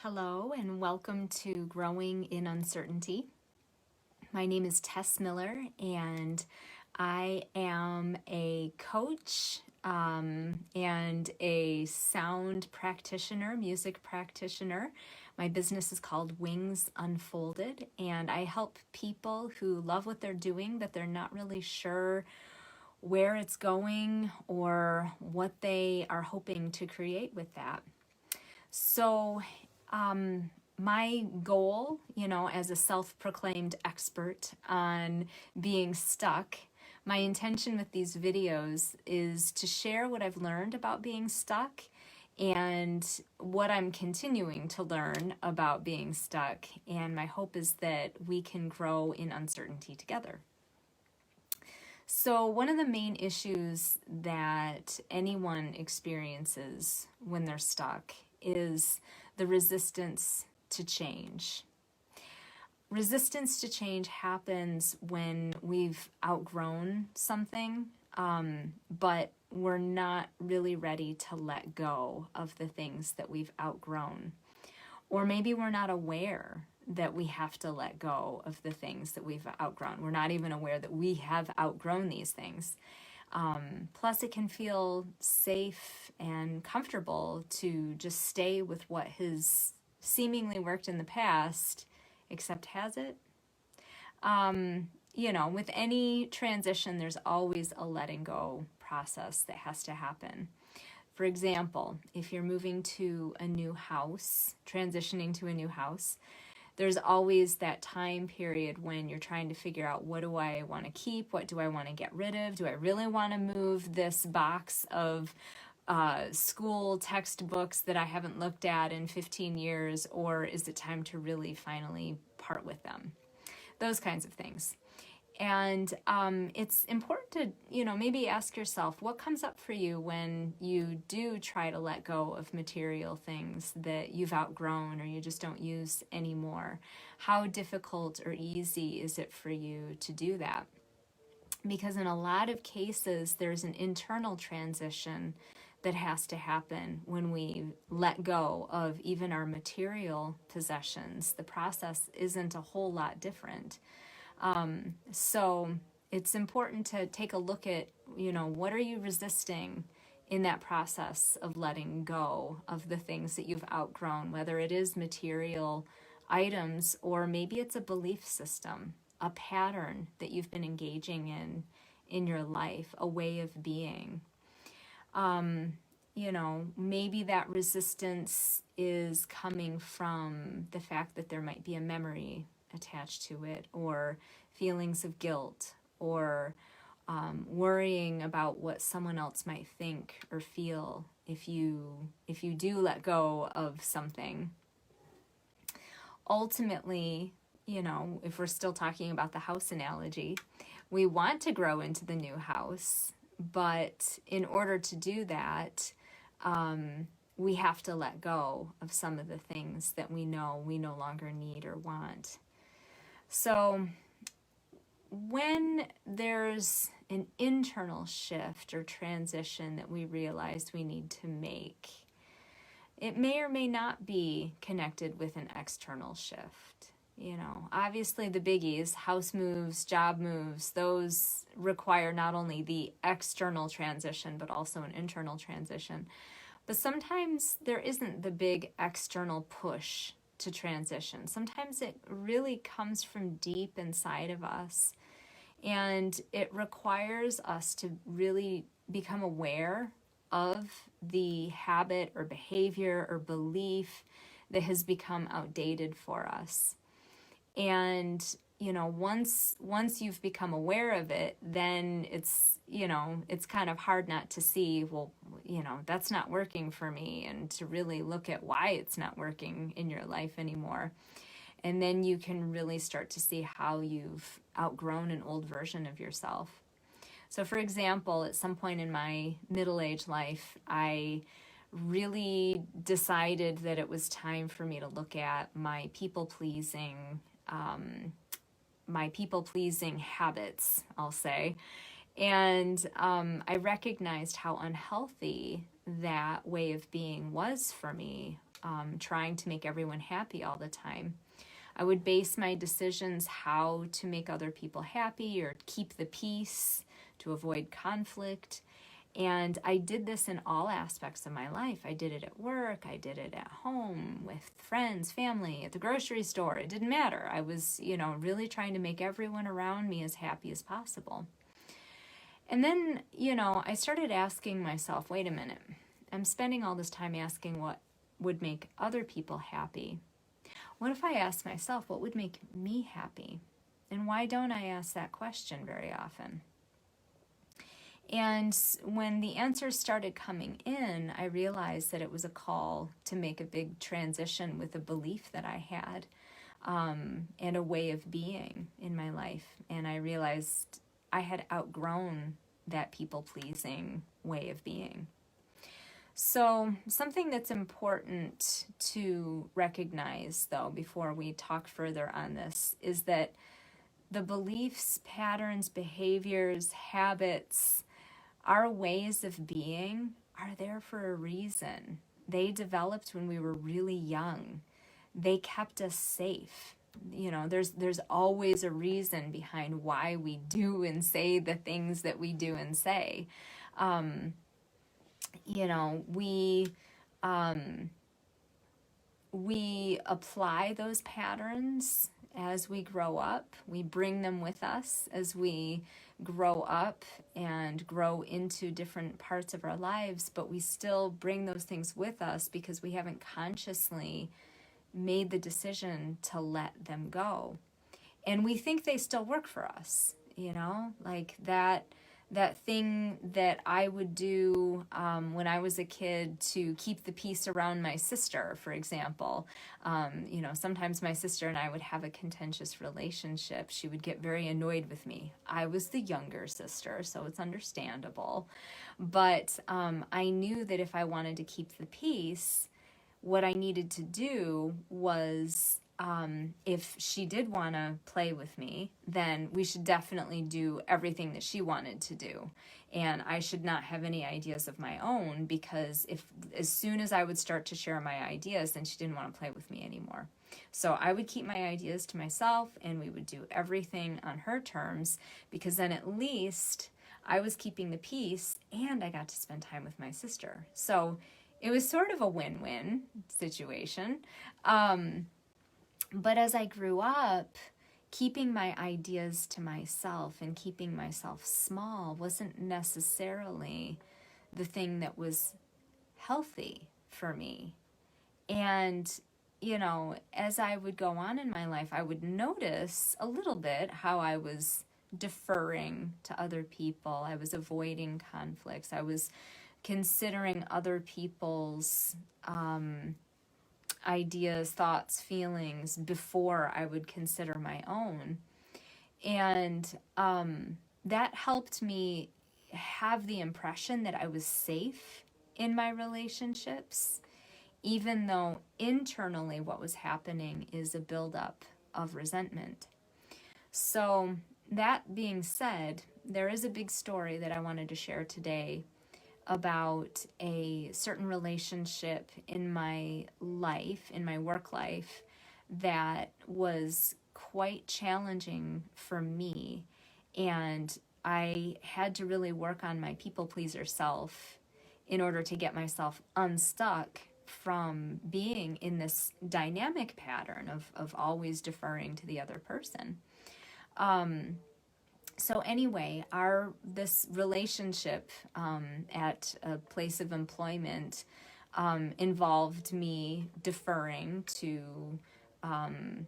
Hello and welcome to Growing in Uncertainty. My name is Tess Miller and I am a coach and a sound practitioner, music practitioner. My business is called Wings Unfolded, and I help people who love what they're doing but they're not really sure where it's going or what they are hoping to create with that. So my goal, as a self-proclaimed expert on being stuck, my intention with these videos is to share what I've learned about being stuck and what I'm continuing to learn about being stuck. And my hope is that we can grow in uncertainty together. So one of the main issues that anyone experiences when they're stuck is the resistance to change. Resistance to change happens when we've outgrown something, but we're not really ready to let go of the things that we've outgrown. Or maybe we're not aware that we have to let go of the things that we've outgrown. We're not even aware that we have outgrown these things. Plus, it can feel safe and comfortable to just stay with what has seemingly worked in the past, except has it? With any transition, there's always a letting go process that has to happen. For example, if you're moving to a new house, transitioning to a new house, there's always that time period when you're trying to figure out, what do I want to keep? What do I want to get rid of? Do I really want to move this box of school textbooks that I haven't looked at in 15 years, or is it time to really finally part with them? Those kinds of things. And it's important to, maybe ask yourself, what comes up for you when you do try to let go of material things that you've outgrown or you just don't use anymore? How difficult or easy is it for you to do that? Because in a lot of cases, there's an internal transition that has to happen when we let go of even our material possessions. The process isn't a whole lot different. So it's important to take a look at, what are you resisting in that process of letting go of the things that you've outgrown, whether it is material items or maybe it's a belief system, a pattern that you've been engaging in your life, a way of being. Maybe that resistance is coming from the fact that there might be a memory attached to it, or feelings of guilt, or worrying about what someone else might think or feel if you do let go of something. Ultimately, if we're still talking about the house analogy, we want to grow into the new house, but in order to do that, we have to let go of some of the things that we know we no longer need or want. So when there's an internal shift or transition that we realize we need to make, it may or may not be connected with an external shift. Obviously the biggies, house moves, job moves, those require not only the external transition, but also an internal transition. But sometimes there isn't the big external push to transition. Sometimes it really comes from deep inside of us, and it requires us to really become aware of the habit or behavior or belief that has become outdated for us. And once you've become aware of it, then it's kind of hard not to see, well, that's not working for me, and to really look at why it's not working in your life anymore. And then you can really start to see how you've outgrown an old version of yourself. So for example, at some point in my middle-aged life, I really decided that it was time for me to look at my people-pleasing habits, I'll say. And I recognized how unhealthy that way of being was for me trying to make everyone happy all the time. I would base my decisions how to make other people happy or keep the peace to avoid conflict. And I did this in all aspects of my life. I did it at work, I did it at home, with friends, family, at the grocery store. It didn't matter. I was, really trying to make everyone around me as happy as possible. And then, I started asking myself, wait a minute, I'm spending all this time asking what would make other people happy. What if I asked myself, what would make me happy? And why don't I ask that question very often? And when the answers started coming in, I realized that it was a call to make a big transition with a belief that I had, and a way of being in my life. And I realized I had outgrown that people-pleasing way of being. So something that's important to recognize, though, before we talk further on this, is that the beliefs, patterns, behaviors, habits, our ways of being are there for a reason. They developed when we were really young. They kept us safe. There's always a reason behind why we do and say the things that we do and say. We apply those patterns as we grow up. We bring them with us as we grow up and grow into different parts of our lives, but we still bring those things with us because we haven't consciously made the decision to let them go. And we think they still work for us, like that thing that I would do when I was a kid to keep the peace around my sister, for example. Sometimes my sister and I would have a contentious relationship. She would get very annoyed with me. I was the younger sister, so it's understandable. But I knew that if I wanted to keep the peace, what I needed to do was, if she did want to play with me, then we should definitely do everything that she wanted to do. And I should not have any ideas of my own, because as soon as I would start to share my ideas, then she didn't want to play with me anymore. So I would keep my ideas to myself, and we would do everything on her terms, because then at least I was keeping the peace and I got to spend time with my sister. So it was sort of a win-win situation. But as I grew up, keeping my ideas to myself and keeping myself small wasn't necessarily the thing that was healthy for me. And, as I would go on in my life, I would notice a little bit how I was deferring to other people. I was avoiding conflicts. I was considering other people's ideas, thoughts, feelings before I would consider my own. And that helped me have the impression that I was safe in my relationships, even though internally what was happening is a buildup of resentment. So that being said, there is a big story that I wanted to share today about a certain relationship in my life, in my work life, that was quite challenging for me. And I had to really work on my people pleaser self in order to get myself unstuck from being in this dynamic pattern of always deferring to the other person. So anyway, this relationship at a place of employment involved me deferring to, on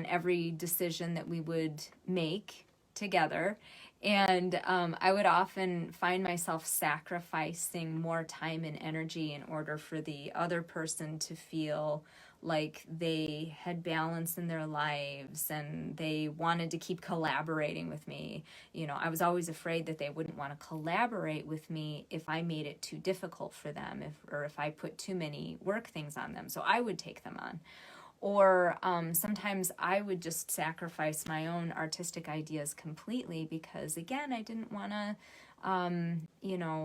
every decision that we would make together. And I would often find myself sacrificing more time and energy in order for the other person to feel like they had balance in their lives and they wanted to keep collaborating with me. I was always afraid that they wouldn't want to collaborate with me if I made it too difficult for them, or if I put too many work things on them. So I would take them on. Or sometimes I would just sacrifice my own artistic ideas completely because, again, I didn't want to,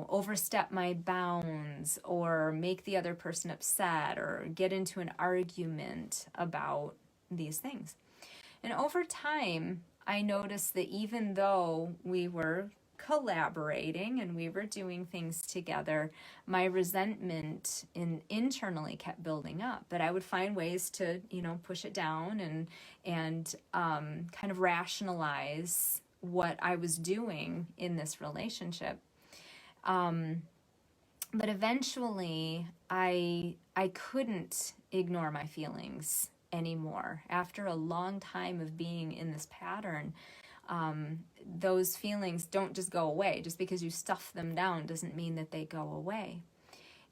overstep my bounds or make the other person upset or get into an argument about these things. And over time, I noticed that even though we were collaborating and we were doing things together, my resentment internally kept building up. But I would find ways to, push it down and kind of rationalize what I was doing in this relationship. But eventually, I couldn't ignore my feelings anymore. After a long time of being in this pattern, those feelings don't just go away. Just because you stuff them down doesn't mean that they go away.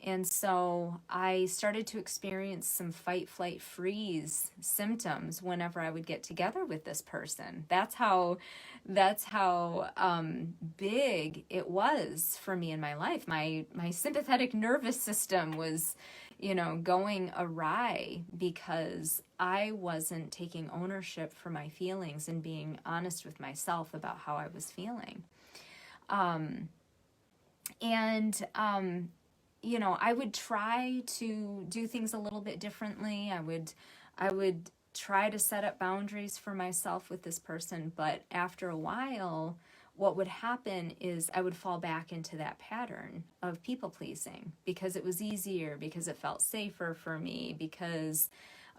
And so I started to experience some fight, flight, freeze symptoms whenever I would get together with this person. That's how big it was for me in my life. My sympathetic nervous system was, going awry because I wasn't taking ownership for my feelings and being honest with myself about how I was feeling. I would try to do things a little bit differently. I would try to set up boundaries for myself with this person, but after a while, what would happen is I would fall back into that pattern of people pleasing because it was easier, because it felt safer for me, because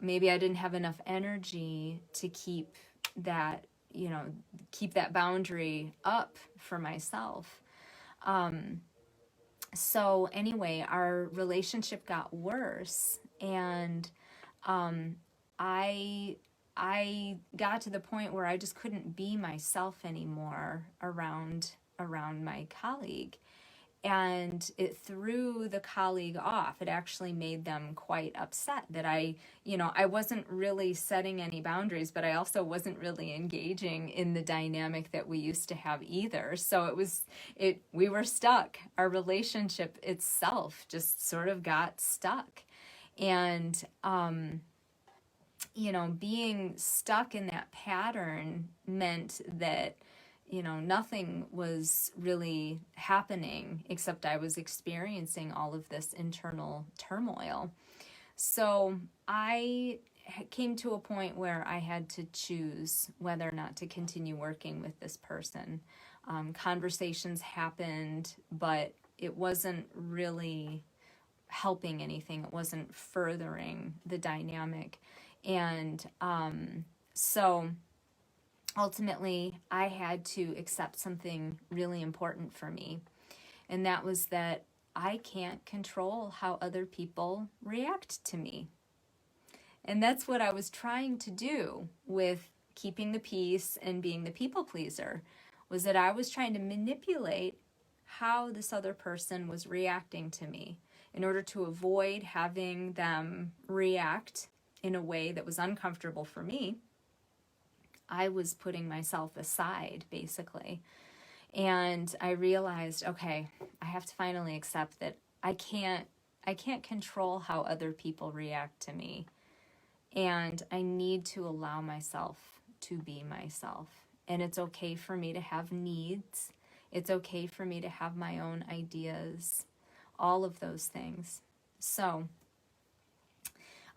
maybe I didn't have enough energy to keep that boundary up for myself. So anyway, our relationship got worse, and I got to the point where I just couldn't be myself anymore around my colleague, and it threw the colleague off. It actually made them quite upset that I wasn't really setting any boundaries, but I also wasn't really engaging in the dynamic that we used to have either. So we were stuck. Our relationship itself just sort of got stuck. And, being stuck in that pattern meant that nothing was really happening except I was experiencing all of this internal turmoil. So I came to a point where I had to choose whether or not to continue working with this person. Conversations happened, but it wasn't really helping anything. It wasn't furthering the dynamic. And so ultimately, I had to accept something really important for me, and that was that I can't control how other people react to me. And that's what I was trying to do with keeping the peace and being the people pleaser, was that I was trying to manipulate how this other person was reacting to me in order to avoid having them react in a way that was uncomfortable for me. I was putting myself aside, basically. And I realized, okay, I have to finally accept that I can't control how other people react to me. And I need to allow myself to be myself. And it's okay for me to have needs. It's okay for me to have my own ideas, all of those things. So,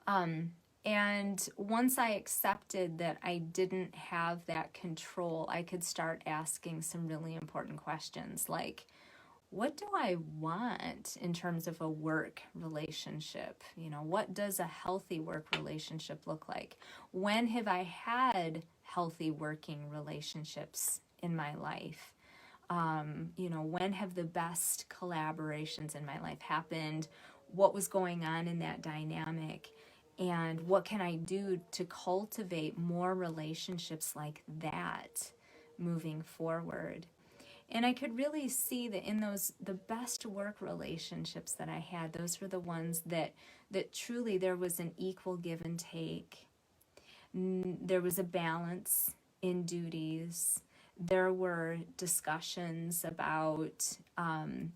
and once I accepted that I didn't have that control, I could start asking some really important questions like, what do I want in terms of a work relationship? What does a healthy work relationship look like? When have I had healthy working relationships in my life? When have the best collaborations in my life happened? What was going on in that dynamic? And what can I do to cultivate more relationships like that moving forward? And I could really see that in the best work relationships that I had, those were the ones that truly there was an equal give and take. There was a balance in duties. There were discussions about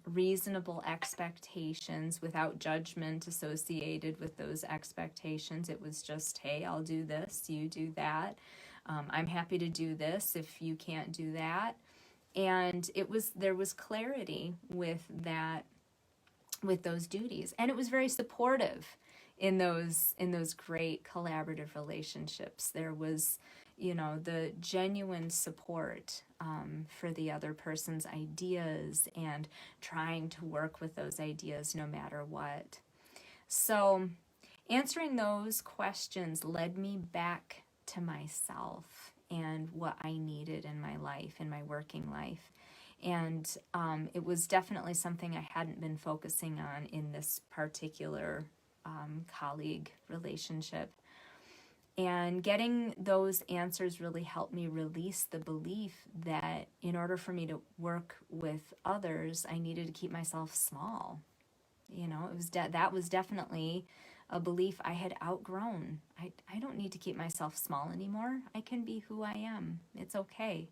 reasonable expectations without judgment associated with those expectations. It was just, hey, I'll do this, you do that. I'm happy to do this if you can't do that. And there was clarity with that, with those duties. And it was very supportive in those great collaborative relationships. There was, the genuine support for the other person's ideas and trying to work with those ideas no matter what. So answering those questions led me back to myself and what I needed in my life, in my working life. And it was definitely something I hadn't been focusing on in this particular colleague relationship. And getting those answers really helped me release the belief that in order for me to work with others, I needed to keep myself small. It was that was definitely a belief I had outgrown. I don't need to keep myself small anymore. I can be who I am. It's okay.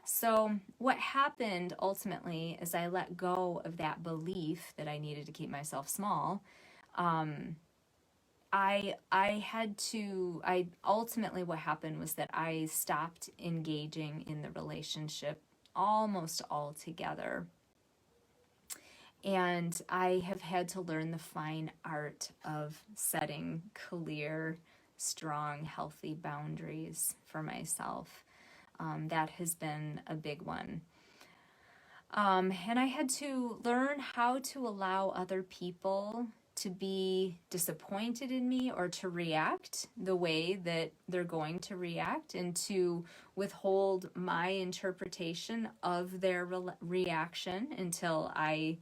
So what happened ultimately is I let go of that belief that I needed to keep myself small. Ultimately what happened was that I stopped engaging in the relationship almost altogether. And I have had to learn the fine art of setting clear, strong, healthy boundaries for myself. That has been a big one. And I had to learn how to allow other people to be disappointed in me or to react the way that they're going to react, and to withhold my interpretation of their reaction until I,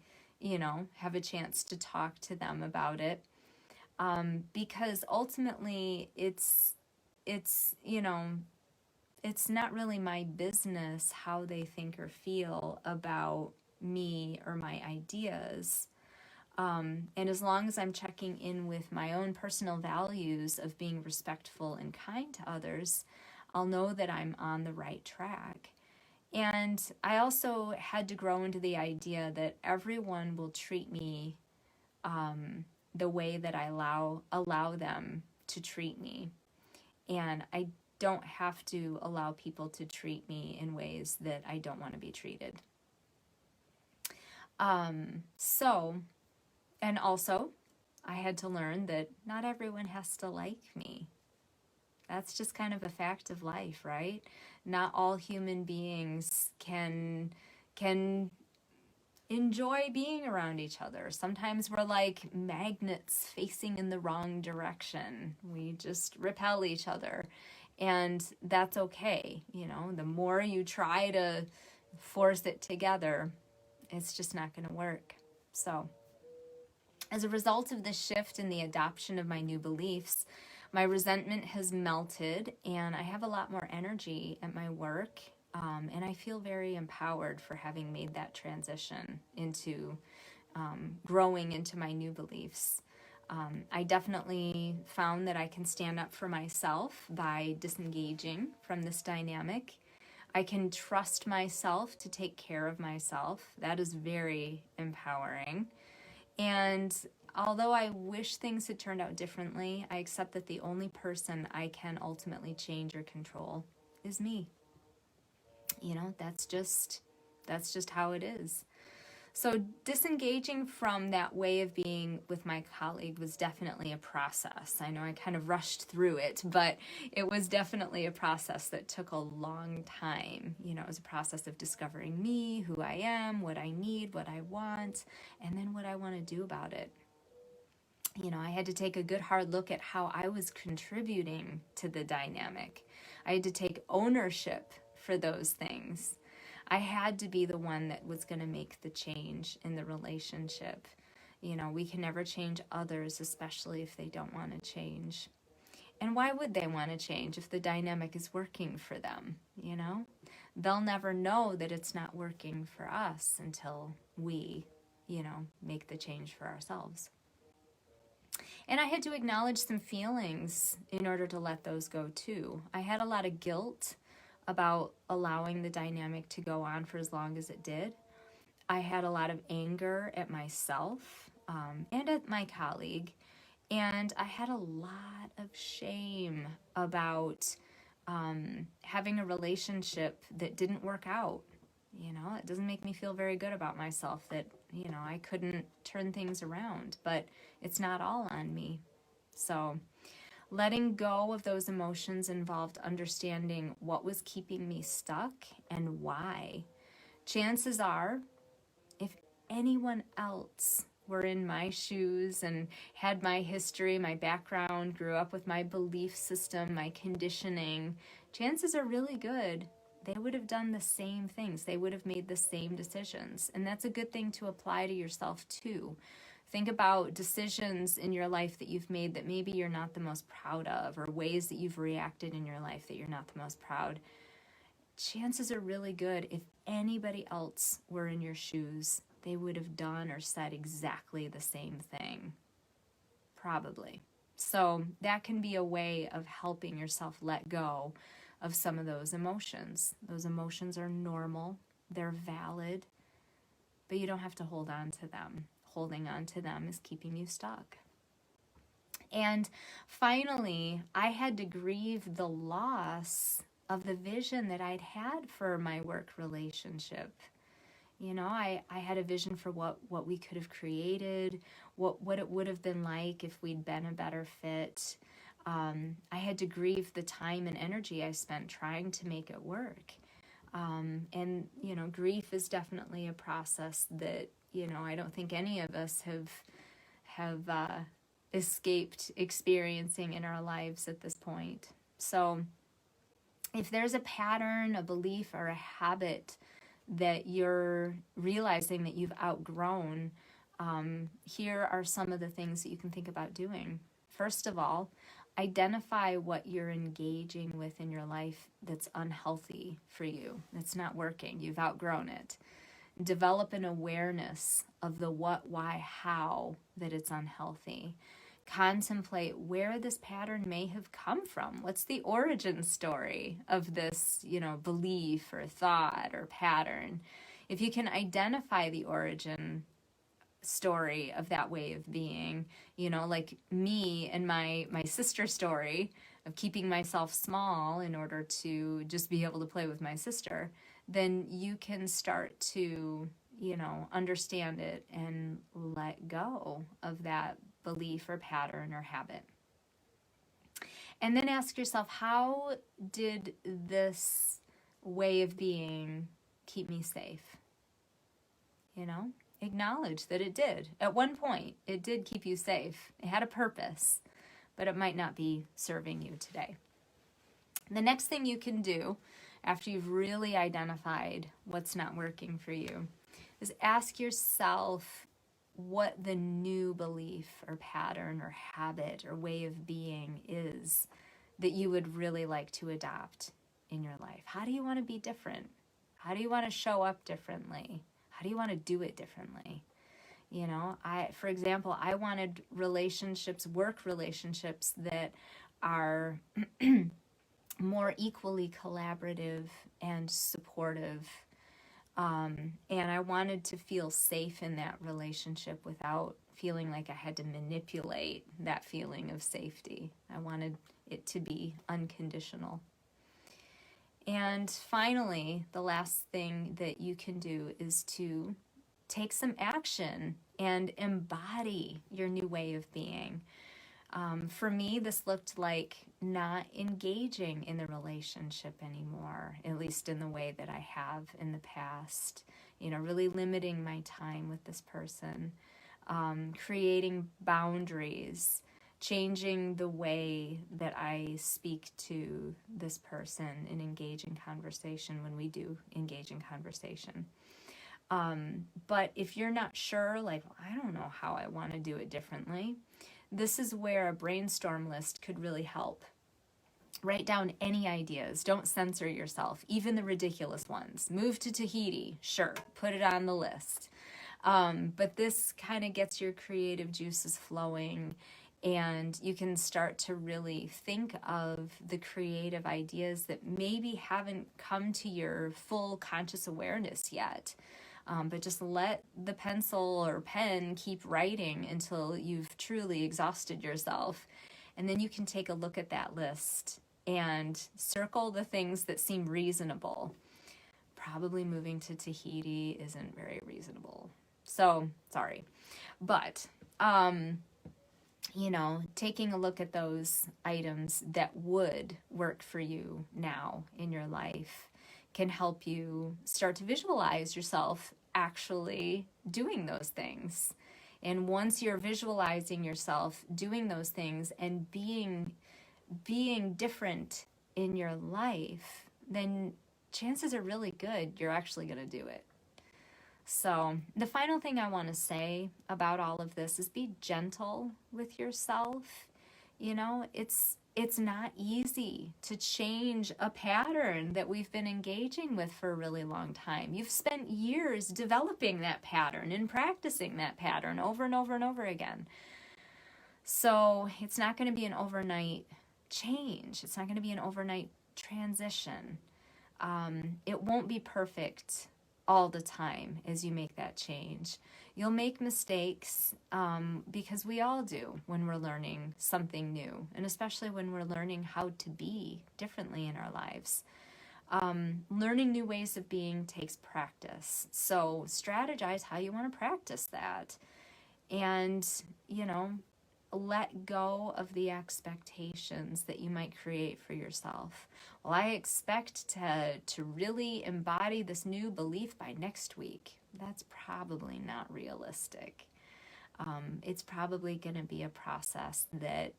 have a chance to talk to them about it. Because ultimately it's not really my business how they think or feel about me or my ideas. And as long as I'm checking in with my own personal values of being respectful and kind to others, I'll know that I'm on the right track. And I also had to grow into the idea that everyone will treat me the way that I allow them to treat me. And I don't have to allow people to treat me in ways that I don't want to be treated. And also, I had to learn that not everyone has to like me. That's just kind of a fact of life, right? Not all human beings can enjoy being around each other. Sometimes we're like magnets facing in the wrong direction. We just repel each other. And that's okay. The more you try to force it together, it's just not going to work. So, as a result of this shift in the adoption of my new beliefs, my resentment has melted and I have a lot more energy at my work. And I feel very empowered for having made that transition into growing into my new beliefs. I definitely found that I can stand up for myself by disengaging from this dynamic. I can trust myself to take care of myself. That is very empowering. And although I wish things had turned out differently, I accept that the only person I can ultimately change or control is me. That's just how it is. So disengaging from that way of being with my colleague was definitely a process. I know I kind of rushed through it, but it was definitely a process that took a long time. It was a process of discovering me, who I am, what I need, what I want, and then what I want to do about it. I had to take a good hard look at how I was contributing to the dynamic. I had to take ownership for those things. I had to be the one that was going to make the change in the relationship. We can never change others, especially if they don't want to change. And why would they want to change if the dynamic is working for them? They'll never know that it's not working for us until we, make the change for ourselves. And I had to acknowledge some feelings in order to let those go too. I had a lot of guilt about allowing the dynamic to go on for as long as it did. I had a lot of anger at myself and at my colleague, and I had a lot of shame about having a relationship that didn't work out. It doesn't make me feel very good about myself that, I couldn't turn things around, but it's not all on me. So letting go of those emotions involved understanding what was keeping me stuck and why. Chances are, if anyone else were in my shoes and had my history, my background, grew up with my belief system, my conditioning, chances are really good they would have done the same things. They would have made the same decisions. And that's a good thing to apply to yourself too. Think about decisions in your life that you've made that maybe you're not the most proud of, or ways that you've reacted in your life that you're not the most proud. Chances are really good if anybody else were in your shoes, they would have done or said exactly the same thing. Probably. So that can be a way of helping yourself let go of some of those emotions. Those emotions are normal, they're valid, but you don't have to hold on to them. Holding on to them is keeping you stuck. And finally, I had to grieve the loss of the vision that I'd had for my work relationship. I had a vision for what we could have created, what it would have been like if we'd been a better fit. I had to grieve the time and energy I spent trying to make it work. And grief is definitely a process that, I don't think any of us have escaped experiencing in our lives at this point. So if there's a pattern, a belief, or a habit that you're realizing that you've outgrown, here are some of the things that you can think about doing. First of all, identify what you're engaging with in your life that's unhealthy for you, that's not working, you've outgrown it. Develop an awareness of the what, why, how that it's unhealthy. Contemplate where this pattern may have come from. What's the origin story of this, belief or thought or pattern? If you can identify the origin story of that way of being, like me and my sister story of keeping myself small in order to just be able to play with my sister, then you can start to, understand it and let go of that belief or pattern or habit. And then ask yourself, how did this way of being keep me safe? Acknowledge that it did. At one point, it did keep you safe. It had a purpose, but it might not be serving you today. The next thing you can do after you've really identified what's not working for you is ask yourself what the new belief or pattern or habit or way of being is that you would really like to adopt in your life. How do you want to be different? How do you want to show up differently? How do you want to do it differently? For example, I wanted work relationships that are more equally collaborative and supportive. And I wanted to feel safe in that relationship without feeling like I had to manipulate that feeling of safety. I wanted it to be unconditional. And finally, the last thing that you can do is to take some action and embody your new way of being. For me, this looked like not engaging in the relationship anymore, at least in the way that I have in the past. Really limiting my time with this person, creating boundaries, changing the way that I speak to this person and engage in conversation when we do engage in conversation. But if you're not sure, I don't know how I want to do it differently, this is where a brainstorm list could really help. Write down any ideas. Don't censor yourself, even the ridiculous ones. Move to Tahiti, sure, put it on the list. But this kind of gets your creative juices flowing And you can start to really think of the creative ideas that maybe haven't come to your full conscious awareness yet. But just let the pencil or pen keep writing until you've truly exhausted yourself. And then you can take a look at that list and circle the things that seem reasonable. Probably moving to Tahiti isn't very reasonable. So, sorry. But, taking a look at those items that would work for you now in your life can help you start to visualize yourself actually doing those things. And once you're visualizing yourself doing those things and being different in your life, then chances are really good you're actually going to do it. So the final thing I want to say about all of this is be gentle with yourself. It's not easy to change a pattern that we've been engaging with for a really long time. You've spent years developing that pattern and practicing that pattern over and over and over again. So it's not going to be an overnight change. It's not going to be an overnight transition. It won't be perfect all the time as you make that change. You'll make mistakes because we all do when we're learning something new, and especially when we're learning how to be differently in our lives. Learning new ways of being takes practice. So strategize how you want to practice that. And, let go of the expectations that you might create for yourself. Well, I expect to really embody this new belief by next week. That's probably not realistic. It's probably going to be a process that,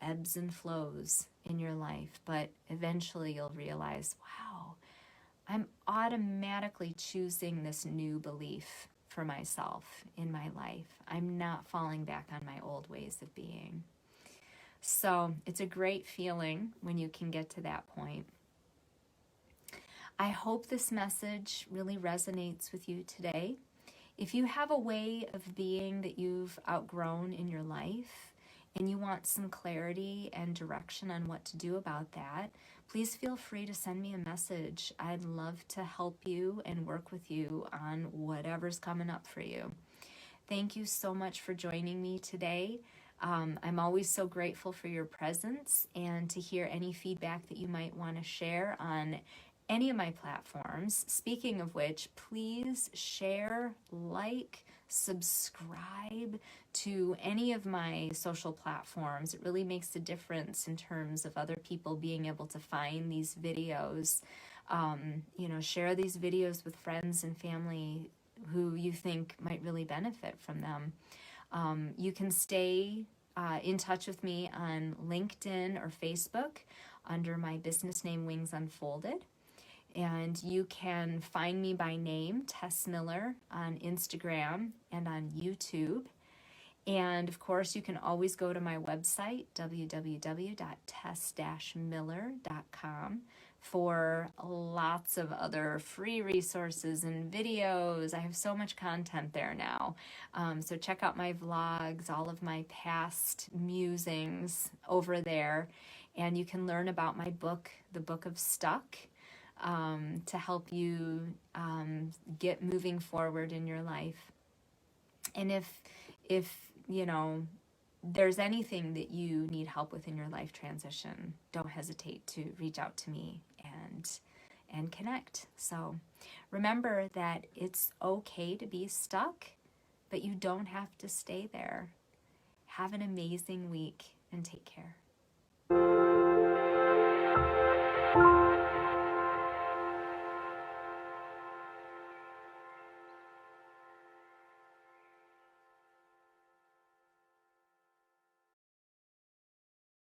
ebbs and flows in your life, but eventually you'll realize, wow, I'm automatically choosing this new belief for myself in my life. I'm not falling back on my old ways of being. So it's a great feeling when you can get to that point. I hope this message really resonates with you today. If you have a way of being that you've outgrown in your life and you want some clarity and direction on what to do about that, please feel free to send me a message. I'd love to help you and work with you on whatever's coming up for you. Thank you so much for joining me today. I'm always so grateful for your presence and to hear any feedback that you might want to share on any of my platforms. Speaking of which, please share, like, subscribe to any of my social platforms. It really makes a difference in terms of other people being able to find these videos. Share these videos with friends and family who you think might really benefit from them. You can stay in touch with me on LinkedIn or Facebook under my business name, Wings Unfolded. And you can find me by name, Tess Miller, on Instagram and on YouTube. And of course, you can always go to my website, www.tess-miller.com, for lots of other free resources and videos. I have so much content there now. So check out my vlogs, all of my past musings over there. And you can learn about my book, The Book of Stuck, to help you get moving forward in your life. And if there's anything that you need help with in your life transition, don't hesitate to reach out to me and connect. So remember that it's okay to be stuck, but you don't have to stay there. Have an amazing week and take care.